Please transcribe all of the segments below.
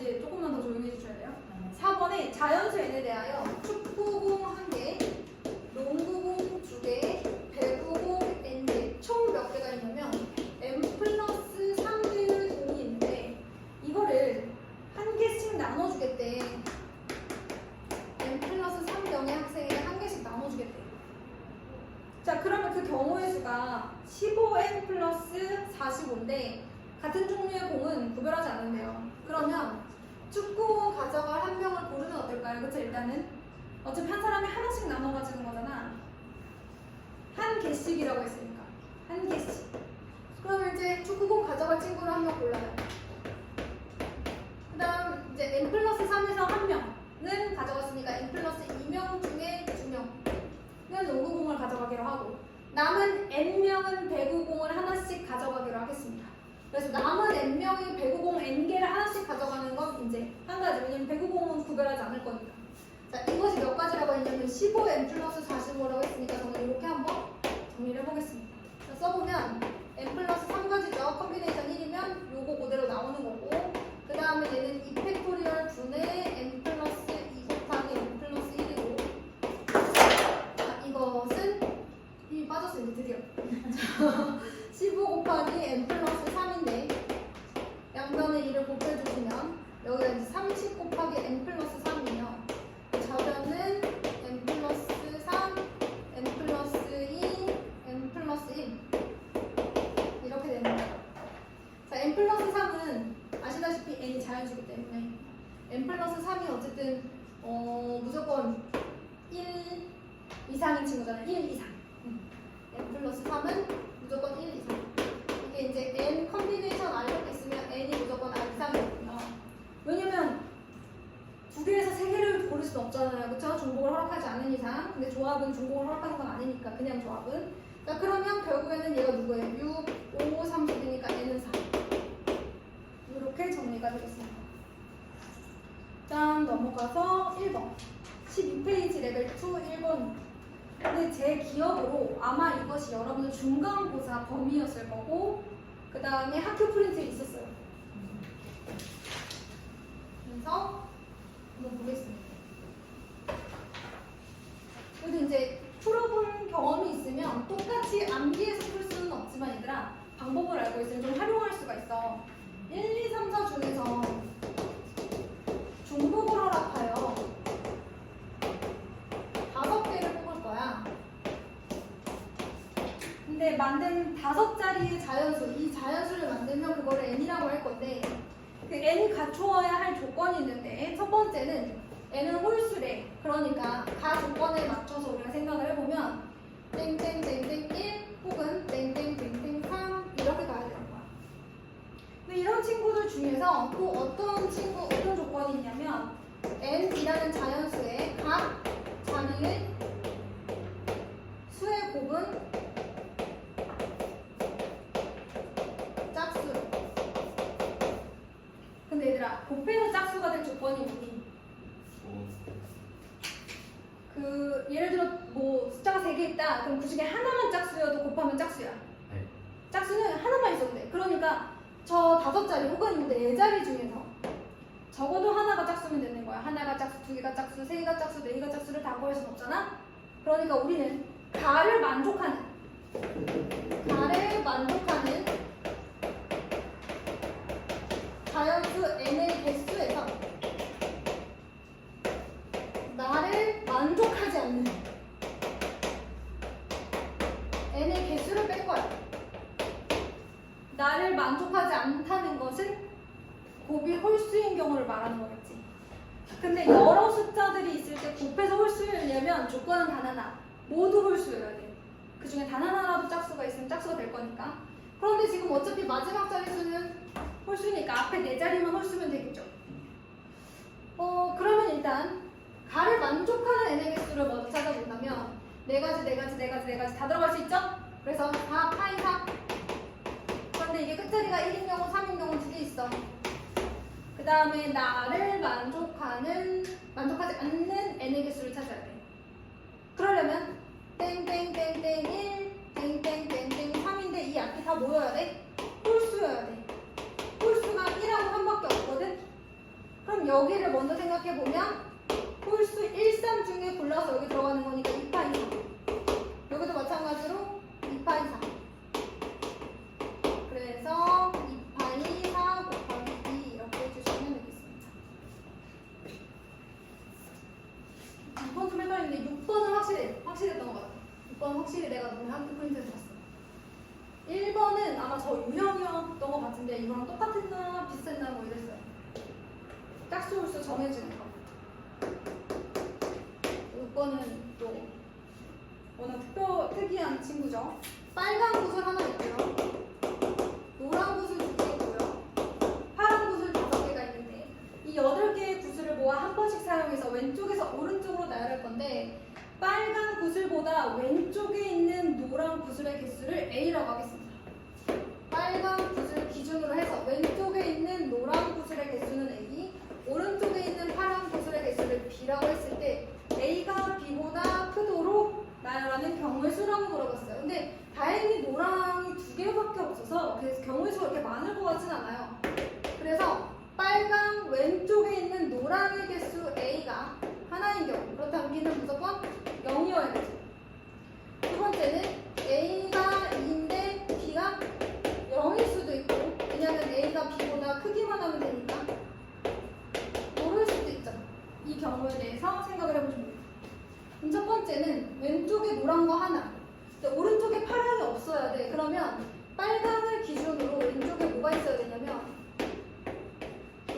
이제 조금만 더 조용히 해주셔야 돼요. 4번에 자연수 n에 대하여 축구공 1개, 농구공 2개, 배구공 n개, 총 몇 개가 있냐면 n 플러스 3개의 공이 있는데 이거를 한 개씩 나눠주겠대. n 플러스 3명의 학생에게 한 개씩 나눠주겠대. 자, 그러면 그 경우의 수가 15n 플러스 45인데 같은 종류의 공은 구별하지 않는데요. 그러면 축구공 가져갈 한 명을 고르면 어떨까요? 그쵸? 일단은 어차피 한 사람이 하나씩 나눠 가지는 거잖아. 한 개씩이라고 했으니까 한 개씩. 그러면 이제 축구공 가져갈 친구를 한 명 골라요. 그 다음 이제 n 플러스 3에서 한 명은 가져갔으니까 n 플러스 2명 중에 2명은 농구공을 가져가기로 하고 남은 n명은 배구공을 하나씩 가져가기로 하겠습니다. 그래서 남은 n명이 배구공 n개를 하나씩 가져가는 건 이제 한 가지. 왜냐면 배구공은 구별하지 않을 거니까. 자, 이것이 몇 가지라고 했냐면 15n 플러스 45라고 했으니까 저는 이렇게 한번 정리를 해보겠습니다. 자, 써보면 n 플러스 3가지죠. 컴비네이션 1이면 요거 그대로 나오는 거고 그 다음에 얘는 2팩토리얼 분의 n 플러스 2 곱하기 n 플러스 1이고 자, 이것은 1 빠졌어요. 이제 드디어 15 곱하기 n 플러스 3인데 양변에 2를 곱해주시면 여기가 이제 30 곱하기 n 플러스 3이에요. 좌변은 n 플러스 3, n 플러스 2, n 플러스 1 이렇게 되는 거예요. 자, n 플러스 3은 아시다시피 n이 자연수이기 때문에 n 플러스 3이 어쨌든 무조건 1 이상인 친구잖아요. 1 이상. n 플러스 3은 무조건 1 이상. 이게 이제 n 컴비네이션 r 이렇게 있으면 n이 무조건 r 이상이거든요. 왜냐면 두 개에서 세 개를 고를 수는 없잖아요. 그쵸? 중복을 허락하지 않는 이상. 근데 조합은 중복을 허락하는 건 아니니까 그냥 조합은. 자, 그러면 결국에는 얘가 누구예요? 6, 5, 30이니까 n은 4. 이렇게 정리가 되겠습니다. 다음 넘어가서 1번. 12페이지 레벨 2 1번. 근데 제 기억으로 아마 이것이 여러분들 중간고사 범위였을 거고 그 다음에 학교 프린트에 있었어요. 그래서 한번 보겠습니다. 그래도 이제 풀어본 경험이 있으면 똑같이 암기해서 풀 수는 없지만 얘들아 방법을 알고 있으면 좀 활용할 수가 있어. 1, 2, 3, 4 중에서 중복을 허락하여 5개를 뽑을 거야. 근데 만든 5자리의 자연수, 이 자연수를 만들면 그거를 n이라고 할 건데 그 n이 갖추어야 할 조건이 있는데 첫 번째는 n은 홀수래. 그러니까 가 조건에 맞춰서 우리가 생각을 해보면 땡땡땡땡 1 혹은 땡땡땡땡 3 이렇게 가야 되는 거야. 근데 이런 친구들 중에서 또 어떤 조건이 있냐면 n이라는 자연수의 각 자리의 수의 곱은 짝수. 근데 얘들아 곱해서 짝수가 될 조건이 뭐니? 그 예를 들어 뭐 숫자가 3개 있다. 그럼 그 중에 하나만 짝수여도 곱하면 짝수야. 네. 짝수는 하나만 있어도 돼. 그러니까 저 5자리 혹은 4자리 중에서 적어도 하나가 짝수면 되는 거야. 하나가 짝수, 2개가 짝수, 3개가 짝수, 4개가 짝수를 다 구할 수는 없잖아. 그러니까 우리는 가를 만족하는 자연수 n의 개수에서 나를 만족하지 않는 n의 개수를 뺄 거야. 나를 만족하지 않다는 것은 곱이 홀수인 경우를 말하는 거겠지. 근데 여러 숫자들이 있을 때 곱해서 홀수이려면 조건은 단 하나. 모두 홀수여야 돼. 그 중에 단 하나라도 짝수가 있으면 짝수가 될 거니까. 그런데 지금 어차피 마지막 자릿수는 홀수니까 앞에 4자리만 홀수면 되겠죠. 그러면 일단 가를 만족하는 n의 개수를 먼저 찾아본다면 4가지 다 들어갈 수 있죠? 그래서 4 파이 4. 그런데 이게 끝자리가 1인 경우 3인 경우 2개 있어. 그 다음에 나를 만족하지 않는 n의 개수를 찾아야 돼. 그러려면 땡땡땡땡 1, 땡땡땡땡 3인데 이 앞이 다 모여야 돼? 홀수여야 돼. 홀수가 1하고 3밖에 없거든? 그럼 여기를 먼저 생각해보면 홀수 1, 3 중에 골라서 여기 들어가는 거니까 2파 이상. 여기도 마찬가지로 2파 이상. 그래서 2파 4 곱하기 2 이렇게 해주시면 되겠습니다. 6번 좀 헷갈리는데 6번은 확실했던 것 같아요. 6번은 확실히 내가 너무 한개 프린트해서 봤어. 1번은 아마 저 유형이었던 것 같은데 이거랑 똑같았나 비슷했나 뭐 이랬어요. 짝수 홀수 정해지는 거. 6번은 또 워낙 특이한 친구죠. 빨간 구슬 하나 있고요. 노란 구슬 2개 있고요. 파란 구슬 5개가 있는데 이 8개의 구슬을 모아 한 번씩 사용해서 왼쪽에서 오른쪽으로 나열할 건데 빨간 구슬보다 왼쪽에 있는 노란 구슬의 개수를 A라고 하겠습니다. 빨간 구슬 기준으로 해서 왼쪽에 있는 노란 구슬의 개수는 A, 오른쪽에 있는 파란 구슬의 개수를 B라고 했을 때 A가 B보다 크도록 나열하는 경우의 수라고 물어봤어요. 근데 다행히 노랑이 2개밖에 없어서 그래서 경우의 수가 그렇게 많을 것 같진 않아요. 그래서 빨강 왼쪽에 있는 노랑의 개수 A가 하나인 경우, 그렇다면 B는 무조건 0이어야 되죠. 두 번째는 A가 2인데 B가 0일 수도 있고, 왜냐면 A가 B보다 크기만 하면 되니까 모를 수도 있죠. 이 경우에 대해서 생각을 해보시면 돼요. 그럼 첫 번째는 왼쪽에 노란 거 하나, 근데 오른쪽에 파란이 없어야 돼. 그러면 빨강을 기준으로 왼쪽에 뭐가 있어야 되냐면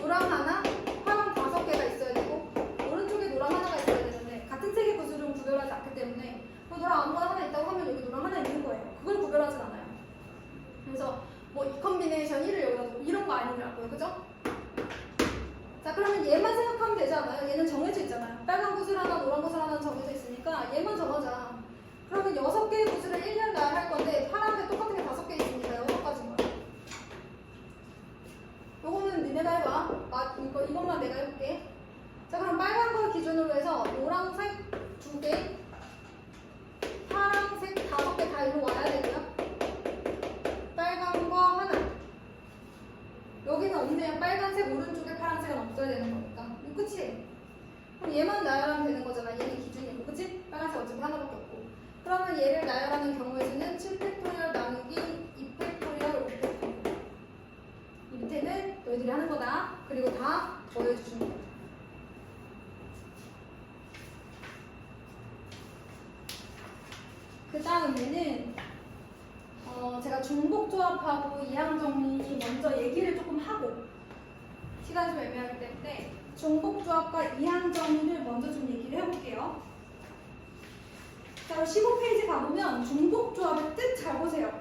노랑 하나, 파란 5개가 있어야 되고 오른쪽에 노랑 하나가 있어야 되는데 같은 색의 구슬은 구별하지 않기 때문에 노랑 아무거나 하나 있다고 하면 여기 노랑 하나 있는 거예요. 그걸 구별하진 않아요. 그래서 뭐 이 컨비네이션 1을 여기다 놓고 이런 거 아니라고요. 그죠? 자, 그러면 얘만 생각하면 되지 않아요? 얘는 정해져 있잖아요. 빨간 구슬 하나, 노란 구슬 하나 정해져 있으니까 얘만 정하자. 그러면 6개의 구슬을 1년 나열할 건데 파란색 똑같은 게 5개 있으니까 6가지인 거야. 요거는 니네가 해봐. 이것만 내가 해볼게. 자, 그럼 빨간 걸 기준으로 해서 노란색 2개, 파란색 5개 다 이리로 와야 되고요. 빨간 거 하나. 여기는 없네요. 빨간색 오른쪽에 파란색은 없어야 되는 거니까. 이거 끝이에요. 그럼 얘만 나열하면 되는 거잖아. 얘는 기준이고, 그치? 빨간색 어차피 하나밖에 없고. 그러면 얘를 나열하는 경우의 수는 7팩토리얼 나누기 2팩토리얼 5팩토리얼. 이 밑에는 너희들이 하는 거다. 그리고 다 더해주시면 돼요. 그 다음에는 제가 중복조합하고 이항정리 먼저 얘기를 조금 하고 시간이 좀 애매하기 때문에 중복조합과 이항정리를 먼저 좀 얘기를 해볼게요. 자, 15페이지 가보면 중복조합의 뜻 잘 보세요.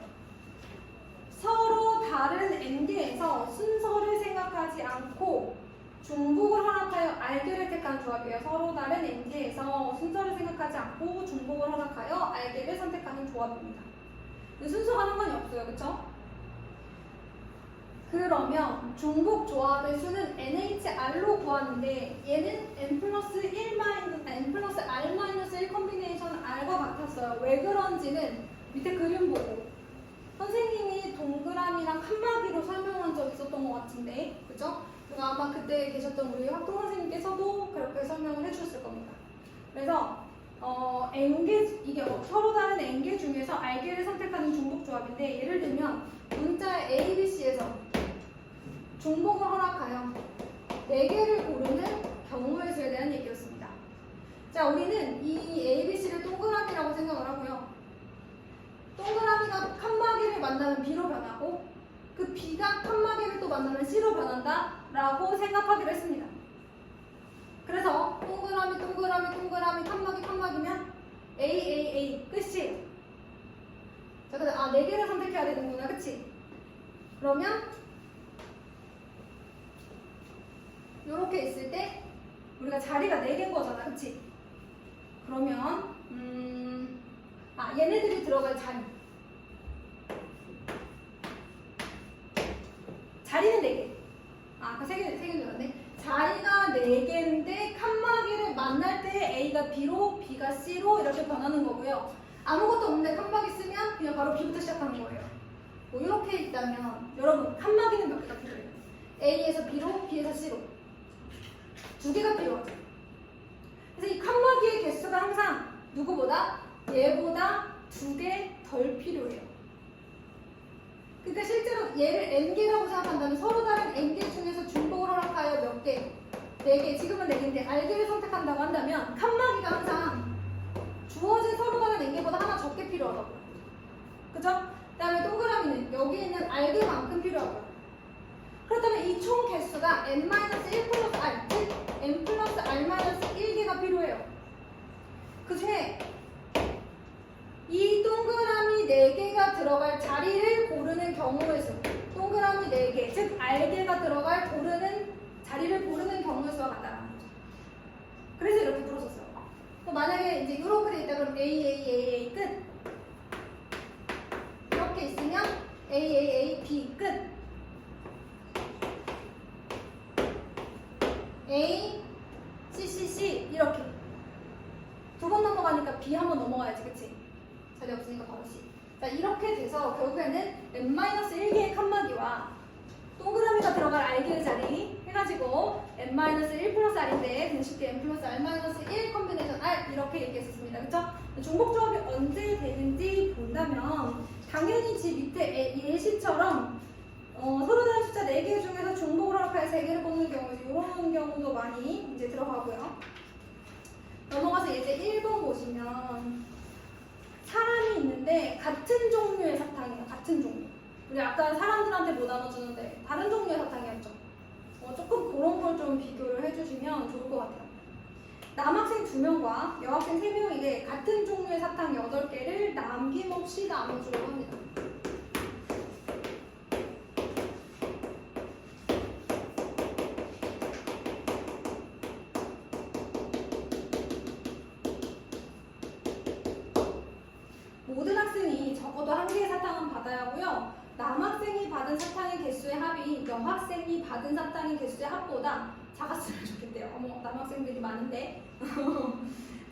서로 다른 n개에서 순서를 생각하지 않고 중복을 허락하여 알게를 택한 조합이에요. 서로 다른 n개에서 순서를 생각하지 않고 중복을 허락하여 알게를 선택하는 조합입니다. 순서가 상관이 없어요. 그쵸? 그러면 중복 조합의 수는 NHR로 구하는데 얘는 n 플러스 R-1 컨비네이션 R과 같았어요. 왜 그런지는 밑에 그림 보고 선생님이 동그라미랑 칸막이로 설명한 적 있었던 것 같은데, 그죠? 아마 그때 계셨던 우리 학동 선생님께서도 그렇게 설명을 해주셨을 겁니다. 그래서 이게 서로 다른 n개 중에서 R개를 선택하는 중복 조합인데, 예를 들면 문자 A, B, C에서 중복을 허락하여 4개를 고르는 경우의 수에 대한 얘기였습니다. 자, 우리는 이 A, B, C를 동그라미라고 생각을 하고요. 동그라미가 칸막이를 만나면 B로 변하고 그 B가 칸막이를 또 만나면 C로 변한다 라고 생각하기로 했습니다. 그래서 동그라미 칸막이면 A 끝이에요. 자, 근데 4개를 선택해야 되는구나. 그치? 그러면 요렇게 있을 때 우리가 자리가 4개인 거잖아. 그치? 그러면 얘네들이 들어갈 자리는 4개. 아까 3개인 줄 알았네. 자리가 4개인데 칸막이를 만날 때 A가 B로, B가 C로 이렇게 변하는 거고요. 아무것도 없는데 칸막이 쓰면 그냥 바로 B부터 시작하는 거예요. 뭐 이렇게 있다면 여러분 칸막이는 몇 개가 필요해요? A에서 B로, B에서 C로. 두 개가 필요하죠. 그래서 이 칸막이의 개수가 항상 누구보다? 얘보다 두 개 덜 필요해요. 그러니까 실제로 얘를 n개라고 생각한다면 서로 다른 n개 중에서 중복을 허락하여 몇 개? 4개, 지금은 4개인데 알개를 선택한다고 한다면 칸막이가 항상 주어진 서로 다른 n개보다 하나 적게 필요하다고요. 그죠? 그 다음에 동그라미는 여기 있는 알개만큼 필요하고요. 그렇다면 이 총 개수가 n-1 플러스 r, 즉 n 플러스 r-1개가 필요해요. 그 중에 이 동그라미 4개가 들어갈 자리를 고르는 경우의 수, 동그라미 4개, 즉 알개가 들어갈 자리를 고르는 경우의 수와 같다는 거죠. 그래서 이렇게 풀어줬어요. 만약에 이제 이렇게 돼 있다 그럼 A 끝. 이렇게 있으면 A B 끝. A C 이렇게 두 번 넘어가니까 B 한 번 넘어가야지, 그치? 자리 없으니까 바로 C. 자, 이렇게 돼서 결국에는 n-1개의 칸막이와 동그라미가 들어갈 알개의 자리 해가지고 n-1 플러스 r인데 공식대 n 플러스 r-1 컴비네이션 r 이렇게 얘기했었습니다. 그쵸? 중복조합이 언제 되는지 본다면 당연히 지 밑에 예시처럼 서로 다른 숫자 4개 중에서 중복을 허락하여 3개를 뽑는 경우 이런 경우도 많이 이제 들어가고요. 넘어가서 예제 1번 보시면 사람이 있는데 같은 종류의 사탕이에요. 같은 종류. 우리 아까 사람들한테 못 나눠주는데 다른 종류의 사탕이었죠. 조금 그런 걸 좀 비교를 해주시면 좋을 것 같아요. 남학생 2명과 여학생 3명에게 같은 종류의 사탕 8개를 남김없이 나눠주려고 합니다. 모든 학생이 적어도 1개의 사탕은 받아야 하고요. 남학생이 받은 사탕의 개수의 합이 여학생이 받은 사탕의 개수의 합보다 작았으면 좋겠대요. 어머, 남학생들이 많은데.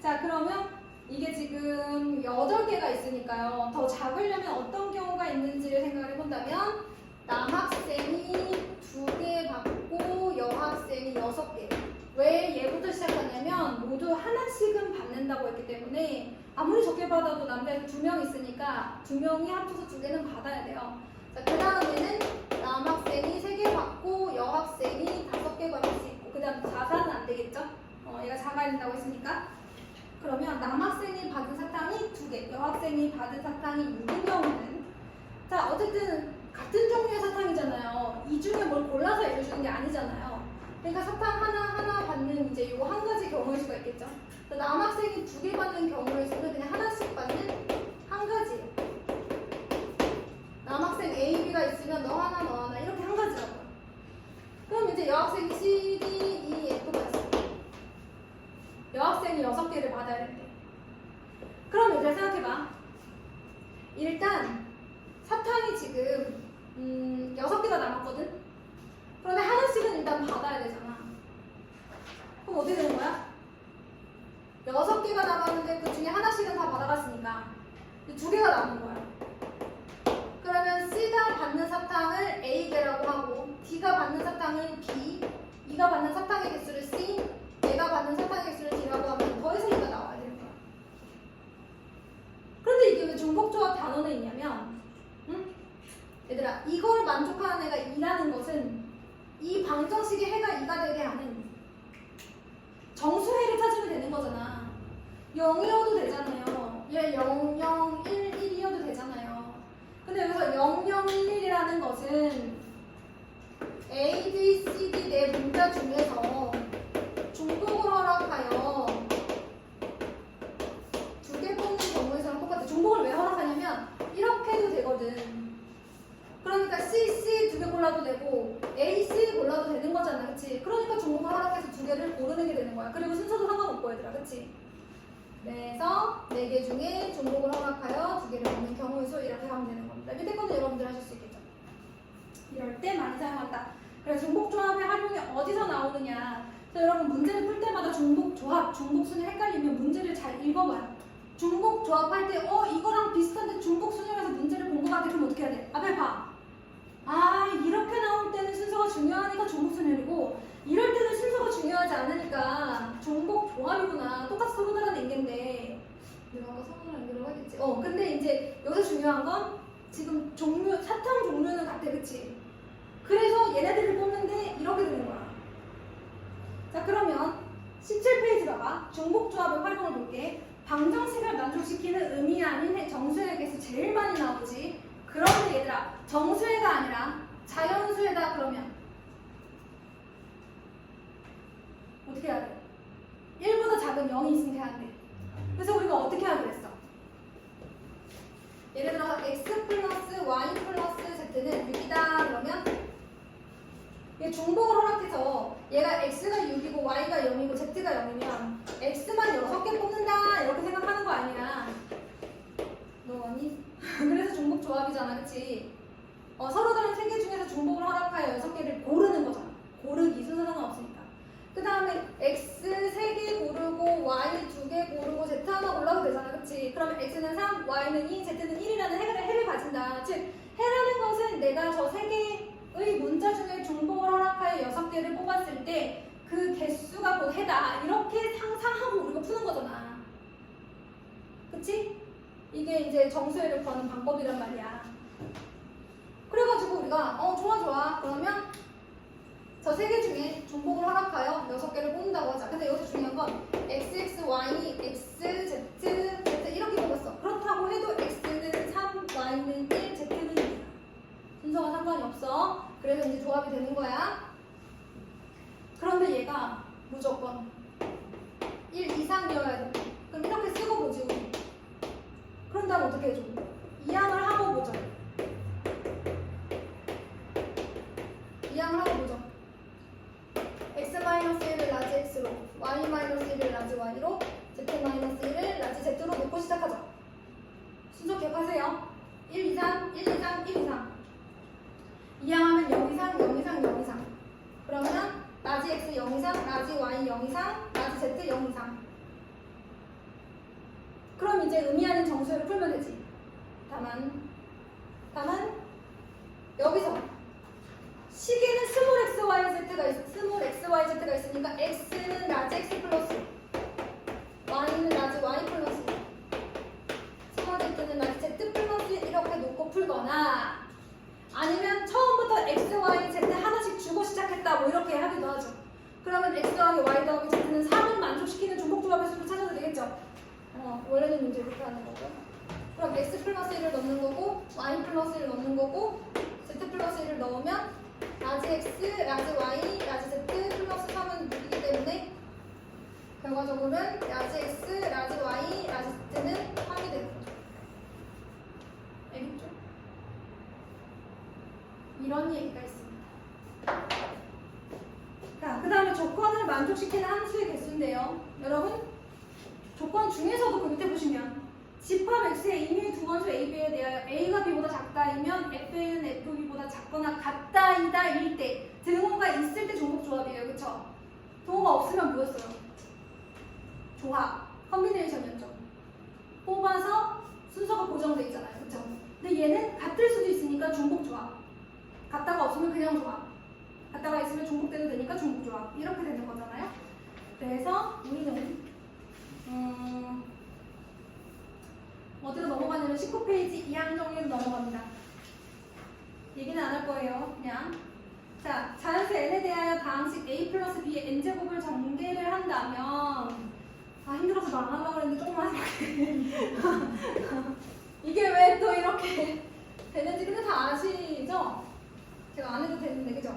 자, 그러면 이게 지금 8개가 있으니까요. 더 작으려면 어떤 경우가 있는지를 생각을 해본다면 남학생이 2개 받고 여학생이 6개. 왜 얘부터 시작하냐면 모두 하나씩은 받는다고 했기 때문에 아무리 적게 받아도 남자애들 2명 있으니까 2명이 합쳐서 2개는 받아야 돼요. 자, 그 다음에는 남학생이 3개 받고 여학생이 5개 받을 수 있고 그 다음 자사는 안 되겠죠? 얘가 자가 된다고 했으니까. 그러면 남학생이 받은 사탕이 2개, 여학생이 받은 사탕이 6인 경우는 자, 어쨌든 같은 종류의 사탕이잖아요. 이 중에 뭘 골라서 알려주는 게 아니잖아요. 그러니까 사탕 하나 받는 이제 요거 한 가지 경우일 수가 있겠죠. 남학생이 2개 받는 경우의 수는 그냥 하나씩 받는 한 가지예요. 남학생 A, B가 있으면 너 하나 이렇게 한 가지라고요. 그럼 이제 여학생이 C, D, E, F가 있어요. 여학생이 6개를 받아야 되는데. 그럼 얘들아 생각해봐. 일단 사탕이 지금 6개가 남았거든? 그런데 하나씩은 일단 받아야 되잖아. 그럼 어떻게 되는 거야? 6개가 남았는데 그 중에 하나씩은 다 받아갔으니까 2개가 남은 거야. 그러면 C가 받는 사탕을 A개라고 하고 D가 받는 사탕을 B, E가 받는 사탕의 개수를 C, 얘가 받는 사탕의 개수를 D라고 하면 더해서 얘가 나와야 되는 거야. 그런데 이게 왜 중복조합 단원에 있냐면 얘들아 이걸 만족하는 애가 2라는 것은 이 방정식의 해가 2가 되게 하는 정수해를 찾으면 되는 거잖아. 0이어도 되잖아요. 얘 0, 0, 1, 1이어도 되잖아요. 근데 여기서 0, 0, 1, 1이라는 것은 A, B, C, D 네 문자 중에서 중복을 허락하여 2개 뽑는 경우에서랑 똑같아. 중복을 왜 허락하냐면 이렇게 해도 되거든. 그러니까 C 2개 골라도 되고 A, C 골라도 되는 거잖아. 그치? 그러니까 중복을 허락해서 2개를 고르는 게 되는 거야. 그리고 순서도 상관없고 얘들아. 그치? 그래서 4개 중에 중복을 허락하여 2개를 뽑는 경우의 수 이렇게 하면 되는 겁니다. 밑에 것도 여러분들 하실 수 있겠죠? 이럴 때 많이 사용한다. 그래서 중복조합의 활용이 어디서 나오느냐. 그래서 여러분 문제를 풀 때마다 중복조합, 중복순위 헷갈리면 문제를 잘 읽어봐요. 중복조합할 때 이거랑 비슷한데 중복순위라서 문제를 본 것 같아. 그럼 어떻게 해야 돼? 앞에 봐. 아 이렇게 나올 때는 순서가 중요하니까 중복순위이고 이럴 때는 순서가 중요하니까 중요하지 않으니까 종복 조합이구나. 똑같이 서로 다른 인계인데 내가 아까 서로 연결을 하겠지. 근데 이제 여기서 중요한 건 지금 사탕 종류는 같아, 그치? 그래서 얘네들을 뽑는데 이렇게 되는 거야. 자, 그러면 17페이지 봐봐. 중복조합의 활동을 볼게. 방정식을 만족시키는 의미 아닌 정수의 개수 제일 많이 나오지. 그런데 얘들아, 정수회가 아니라 자연수회다 그러면 어떻게 해야 돼? 1보다 작은 0이 있으면 돼야 돼. 그래서 우리가 어떻게 하기로 했어? 예를 들어서 x 플러스 y 플러스 z는 6이다 그러면 얘 중복을 허락해서 얘가 x가 6이고 y가 0이고 z가 0이면 x만 6개 뽑는다 이렇게 생각하는 거 아니야. 너 아니? 그래서 중복 조합이잖아, 그치? 서로 다른 3개 중에서 중복을 허락하여 6개를 고르는 거잖아. 고르기 순서는 없으니까. 그 다음에 x 3개 고르고 y 2개 고르고 z 하나 골라도 되잖아, 그치? 그러면 x는 3, y는 2, z는 1이라는 해를 가진다. 즉, 해라는 것은 내가 저 3개의 문자 중에 중복을 허락하여 6개를 뽑았을 때 그 개수가 곧 해다. 이렇게 상상하고 우리가 푸는 거잖아. 그치? 이게 이제 정수회를 구하는 방법이란 말이야. 그래가지고 우리가 좋아 그러면 저 3개 중에 중복을 허락하여 6개를 뽑는다고 하자. 근데 여기서 중요한 건 x, y, x, z 이렇게 뽑았어. 그렇다고 해도 x는 3, y는 1, z는 2. 순서가 상관이 없어. 그래서 이제 조합이 되는 거야. 그런데 얘가 무조건 1 이상이어야 돼. 그럼 이렇게 쓰고 보지 우리. 그런 다음 어떻게 해줘? 이항을 하고 보죠. 이항을 하고 보죠. x-1을 라지 x로, y-1을 라지 y로, z-1을 라지 z로 놓고 시작하죠. 순서 기억하세요. 1 이상, 1 이상, 1 이상. 이항하면 0 이상, 0 이상, 0 이상. 그러면 라지 x 0 이상, 라지 y 0 이상, 라지 z 0 이상. 그럼 이제 의미하는 정수를 풀면 되지. 다만 여기서 시계는 스몰 xyz가 있으니까 x는 라지 x 플러스 y는 라지 y 플러스 스몰 z는 라지 z 플러스 이렇게 놓고 풀거나 아니면 처음부터 x, y, z 하나씩 주고 시작했다 뭐 이렇게 하기도 하죠. 그러면 x 더하기 y 더하기 z는 3을 만족시키는 중복조합의 수를 찾아도 되겠죠. 원래는 이제 이렇게 하는 거고. 그럼 x 플러스 1을 넣는 거고 y 플러스 1을 넣는 거고 z 플러스 1을 넣으면 라지 x, 라지 y, 라지 z 플러스 3은 6이기 때문에 결과적으로는 라지 x, 라지 y, 라지 z는 3이 되는 거죠. 알겠죠? 이런 얘기가 있습니다. 자, 그 다음에 조건을 만족시키는 함수의 개수인데요. 여러분, 조건 중에서도 그 밑에 보시면 집합 x의 임의 두 원수 a, b에 대하여 a가 b보다 작다이면 f는 fb보다 작거나 같다이다 일 때 등호가 있을 때 종목조합이에요. 그쵸? 등호가 없으면 뭐였어요? 조합, 컨비네이션이었죠. 뽑아서 순서가 고정돼 있잖아요. 그쵸? 근데 얘는 같을 수도 있으니까 중복조합. 같다가 없으면 그냥 조합. 같다가 있으면 중복돼도 되니까 중복조합. 이렇게 되는 거잖아요. 그래서 우리는 어디로 넘어가냐면 19페이지 2항 정리로 넘어갑니다. 얘기는 안 할 거예요. 그냥. 자, 자연수 n에 대하여 다항식 a 플러스 b의 n제곱을 전개를 한다면 힘들어서 말 안 하려고 했는데 조금만 해볼게. 이게 왜 또 이렇게 되는지 근데 다 아시죠? 제가 안 해도 되는데, 그죠?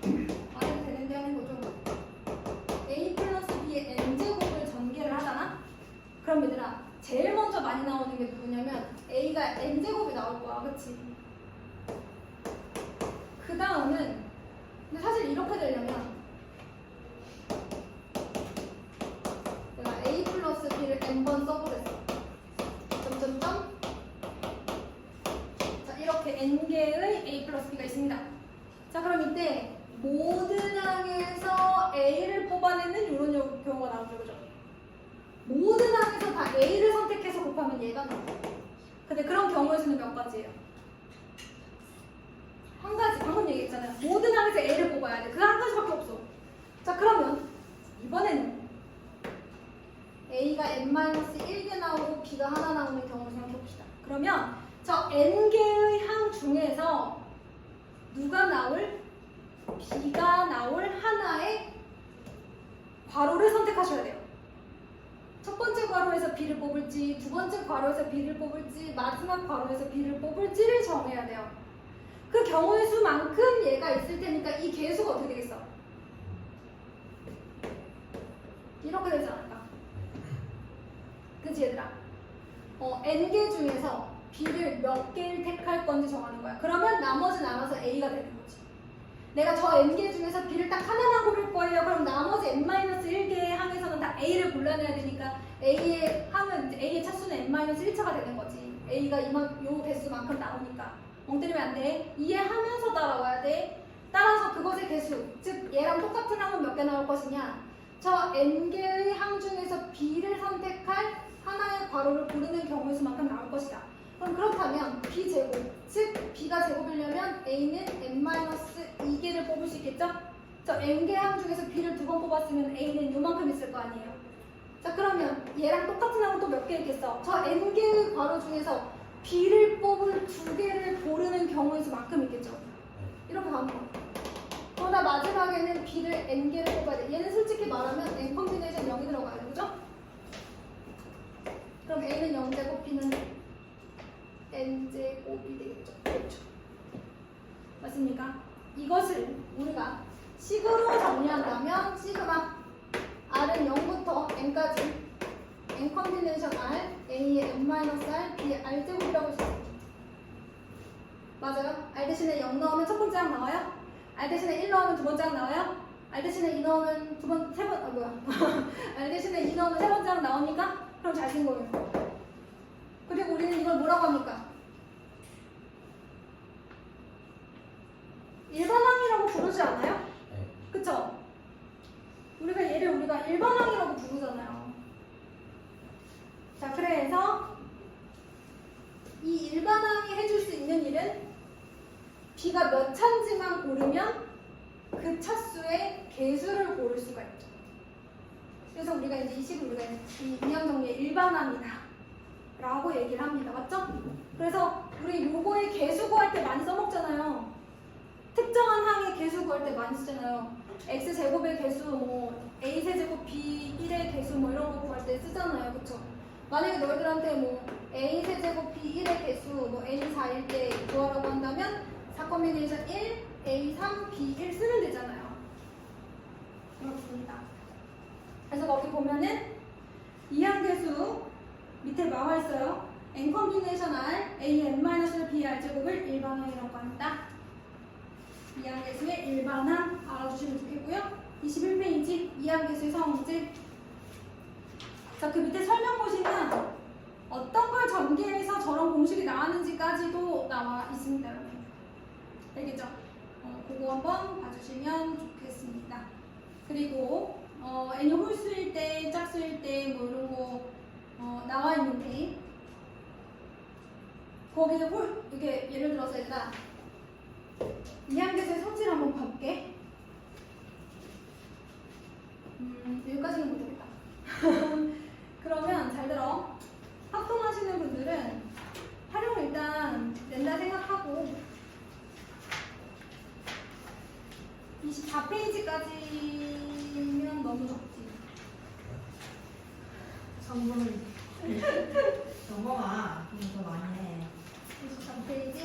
안 해도 되는데 하는 거죠. a 플러스 b의 n제곱을 전개를 하잖아? 그럼 얘들아, 제일 먼저 많이 나오는 게 누구냐면 a가 n제곱이 나올 거야, 그치? 그 다음은 근데 사실 이렇게 되려면 내가 a 플러스 b를 n번 써보랬어. 점점점. 자, 이렇게 n개의 a 플러스 b가 있습니다. 자, 그럼 이때 모든 항에서 a를 뽑아내는 이런 경우가 나오죠, 그죠? 모든 항에서 다 a를 선택해서 곱하면 얘가 나와요. 근데 그런 경우의 수는 몇 가지예요? 한 가지. 방금 얘기했잖아요. 모든 항에서 a를 뽑아야 돼. 그 한 가지밖에 없어. 자, 그러면 이번에는 A가 n-1개 나오고 B가 하나 나오는 경우를 생각해봅시다. 그러면 저 n개의 항 중에서 누가 나올? B가 나올 하나의 괄호를 선택하셔야 돼요. 첫 번째 괄호에서 B를 뽑을지, 두 번째 괄호에서 B를 뽑을지, 마지막 괄호에서 B를 뽑을지를 정해야 돼요. 그 경우의 수만큼 얘가 있을 테니까 이 개수가 어떻게 되겠어? 이렇게 되지 않을까? 그치 얘들아? n개 중에서 B를 몇 개를 택할 건지 정하는 거야. 그러면 나머지 남아서 A가 되는 거지. 내가 저 n개 중에서 B를 딱 하나만 고를 거예요. 그럼 나머지 n-1개의 항에서는 다 A를 골라내야 되니까 A의 항은 A의 차수는 n-1차가 되는 거지. A가 요 개수만큼 나오니까 멍 때리면 안 돼. 이해하면서 따라와야 돼. 따라서 그것의 개수, 즉 얘랑 똑같은 항은 몇 개 나올 것이냐. 저 n개의 항 중에서 B를 선택할 하나의 괄호를 고르는 경우의 수만큼 나올 것이다. 그럼 그렇다면 B제곱, 즉 B가 제곱이려면 A는 n-2개를 뽑을 수 있겠죠? 저 n개 항 중에서 B를 두 번 뽑았으면 A는 요만큼 있을 거 아니에요. 자, 그러면 얘랑 똑같은 항은 또 몇 개 있겠어? 저 n개의 괄호 중에서 B를 뽑을 두 개를 고르는 경우의 수만큼 있겠죠? 이렇게 가는 거야. 그러나 마지막에는 B를 n개를 뽑아야 돼. 얘는 솔직히 말하면 n 컴비네이션 0이 들어가야 돼, 그죠? 그럼 A는 0제곱, B는 n제곱이 되겠죠. 그렇죠. 맞습니까? 이것을 우리가 식으로 정리한다면 시그마 R은 0부터 n까지 n 컴비네이션 R, A의 n-R, B의 R제곱이라고 했어요. 맞아요? R 대신에 0 넣으면 첫 번째 항 나와요? R 대신에 1 넣으면 두 번째 항 나와요? R 대신에 2 넣으면 R 대신에 2 넣으면 세 번째 항 나옵니까? 그럼 잘 쓴 거예요. 그리고 우리는 이걸 뭐라고 합니까? 일반항이라고 부르지 않아요? 네. 그쵸? 얘를 우리가 일반항이라고 부르잖아요. 자, 그래서 이 일반항이 해줄 수 있는 일은 B가 몇 차인지만 고르면 그 차수의 개수를 고를 수가 있죠. 그래서 우리가 이제 이 식을 우리가 이 이항 정리의 일반항이다 라고 얘기를 합니다. 맞죠? 그래서 우리 요거의 개수 구할 때 많이 써먹잖아요. 특정한 항의 개수 구할 때 많이 쓰잖아요. x제곱의 개수, 뭐 a세제곱 b1의 개수 뭐 이런 거 구할 때 쓰잖아요. 그쵸? 만약에 너희들한테 뭐 a세제곱 b1의 개수 뭐 a4일 때 구하라고 한다면 4 콤비네이션 1, a3, b1 쓰면 되잖아요. 그렇습니다. 그래서 거기 보면은 이항계수 밑에 나와 있어요. n 콤비네이션 R, a n-b r제곱을 일반항이라고 합니다. 이항계수의 일반항 알아주시면 좋겠고요. 21페이지 이항계수의 성질. 자, 그 밑에 설명 보시면 어떤 걸 전개해서 저런 공식이 나왔는지까지도 나와 있습니다. 여러분. 알겠죠? 그거 한번 봐주시면 좋겠습니다. 그리고 n이 홀수일 때, 짝수일 때 뭐 이런 거 나와 있는데 거기에 이게 예를 들어서 얘들아 이항계수의 성질 한번 봐볼게. 여기까지는 못하겠다. 그러면 잘 들어. 합동하시는 분들은 활용 일단 낸다 생각하고 24페이지까지면 너무 적지. 정범아 좀 더 많이 해. 24페이지